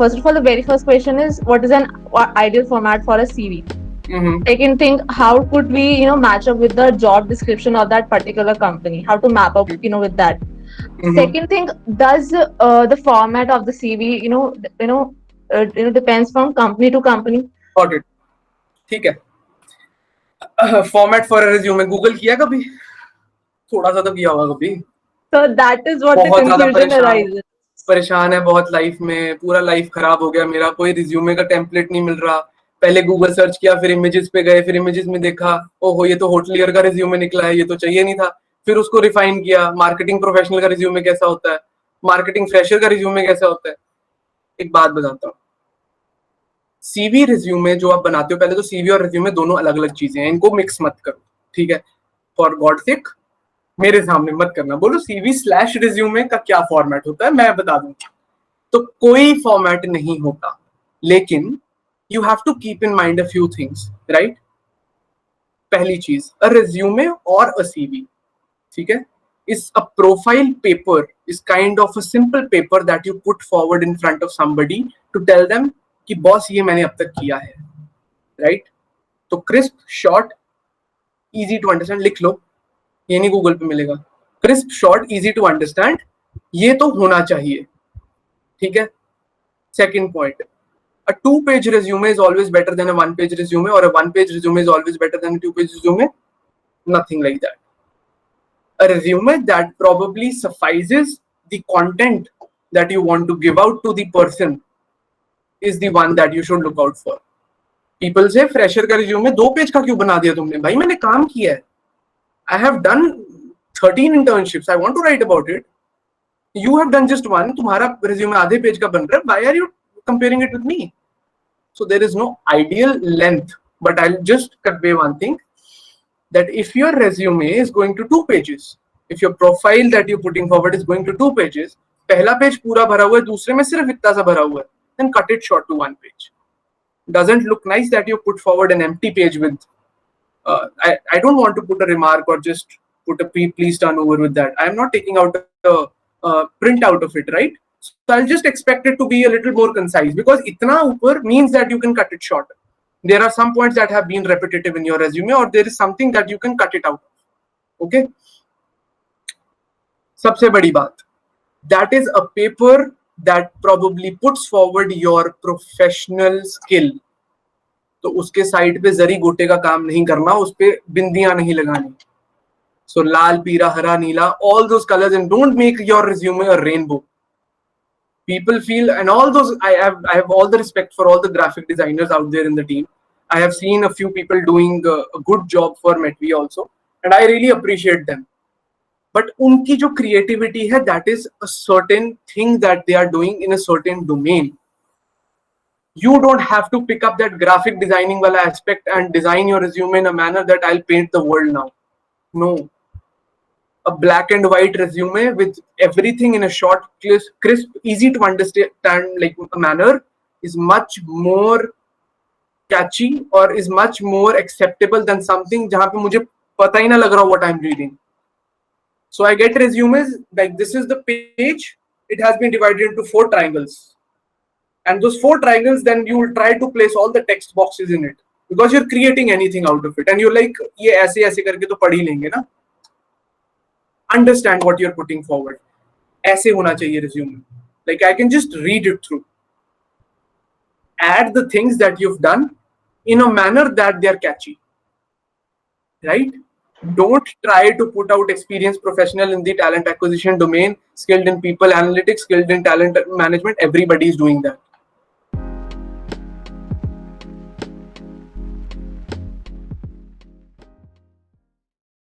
first of all, the very first question is, what is an ideal format for a CV? Second thing, how could we, match up with the job description of that particular company? How to map up, with that. Second thing, does the format of the CV, depends from company to company? Got it. ठीक है. Format for a resume Google किया कभी? थोड़ा सा तो किया होगा कभी. So that is what the confusion arises. परेशान है बहुत लाइफ में, पूरा लाइफ खराब हो गया मेरा, कोई रिज्यूमे का टेम्पलेट नहीं मिल रहा. पहले गूगल सर्च किया, फिर इमेजेस पे गए, फिर इमेजेस में देखा, ओहो ये तो होटलियर का रिज्यूमे निकला है, ये तो चाहिए नहीं था. फिर उसको रिफाइन किया, मार्केटिंग प्रोफेशनल का रिज्यूमे कैसा होता है, मार्केटिंग फ्रेशर का रिज्यूमे कैसा होता है. एक बात बताता हूँ, सीवी रिज्यूमे जो आप बनाते हो, पहले तो सीवी और रिज्यूमे दोनों अलग अलग चीजें हैं, इनको मिक्स मत करो, ठीक है. फॉर गॉड सेक मेरे सामने मत करना. बोलो सीवी स्लैश रिज्यूमे का क्या फॉर्मेट होता है, मैं बता दूं. तो कोई फॉर्मेट नहीं होता, लेकिन you have to keep in mind a few things, right. पहली चीज, अ रिज्यूमे और अ सीवी, ठीक है, is a profile paper, is kind of a simple paper that you put forward in front of somebody to tell them कि boss ये मैंने अब तक किया है, राइट. तो crisp, short, easy to understand लिख लो, ये नहीं गूगल पे मिलेगा. Crisp, short, easy to understand, ये तो होना चाहिए, ठीक है. Second point, a 2-page resume is always better than a 1-page resume, or a 1-page resume is always better than a 2-page resume. Nothing like that. A resume that probably suffices the content that you want to give out to the person is the one that you should look out for. People say fresher का resume 2 page का क्यों बना दिया तुमने? भाई मैंने काम किया है. I have done 13 internships. I want to write about it. You have done just one. तुम्हारा resume आधे पेज का बन रहा है. Why are you comparing it with me? So there is no ideal length. But I'll just convey one thing, that if your resume is going to 2 pages, if your profile that you're putting forward is going to 2 pages, पहला page पूरा भरा हुआ है, दूसरे में सिर्फ इतना सा भरा हुआ है, then cut it short to 1 page. Doesn't look nice that you put forward an empty page with I don't want to put a remark or just put a please turn over with that. I am not taking out a print out of it, right? So I'll just expect it to be a little more concise, because itna upar means that you can cut it short. There are some points that have been repetitive in your resume, or there is something that you can cut it out. Okay. सबसे बड़ी बात, that is a paper that probably puts forward your professional skill. तो उसके side पे जरी गोटे का काम नहीं करना, उस पे बिंदियां नहीं लगानी. So लाल, पीला, हरा, नीला, all those colors, and don't make your resume a rainbow. People feel, and all those, I have all the respect for all the graphic designers out there in the team. I have seen a few people doing a good job for Metvi also, and I really appreciate them. But उनकी जो creativity है, that is a certain thing that they are doing in a certain domain. You don't have to pick up that graphic designing wala aspect and design your resume in a manner that I'll paint the world now. No. A black and white resume with everything in a short, crisp, easy to understand like a manner is much more catchy, or is much more acceptable than something जहाँ पे मुझे पता ही ना लग रहा what I'm reading. So I get resumes like this is the page. It has been divided into 4 triangles, and those 4 triangles, then you will try to place all the text boxes in it, because you're creating anything out of it, and you're like ये ऐसे ऐसे करके तो पढ़ ही लेंगे ना. Understand what you're putting forward. ऐसे होना चाहिए resume. Like I can just read it through. Add the things that you've done in a manner that they're catchy, right? Don't try to put out experienced professional in the talent acquisition domain, skilled in people analytics, skilled in talent management. Everybody is doing that.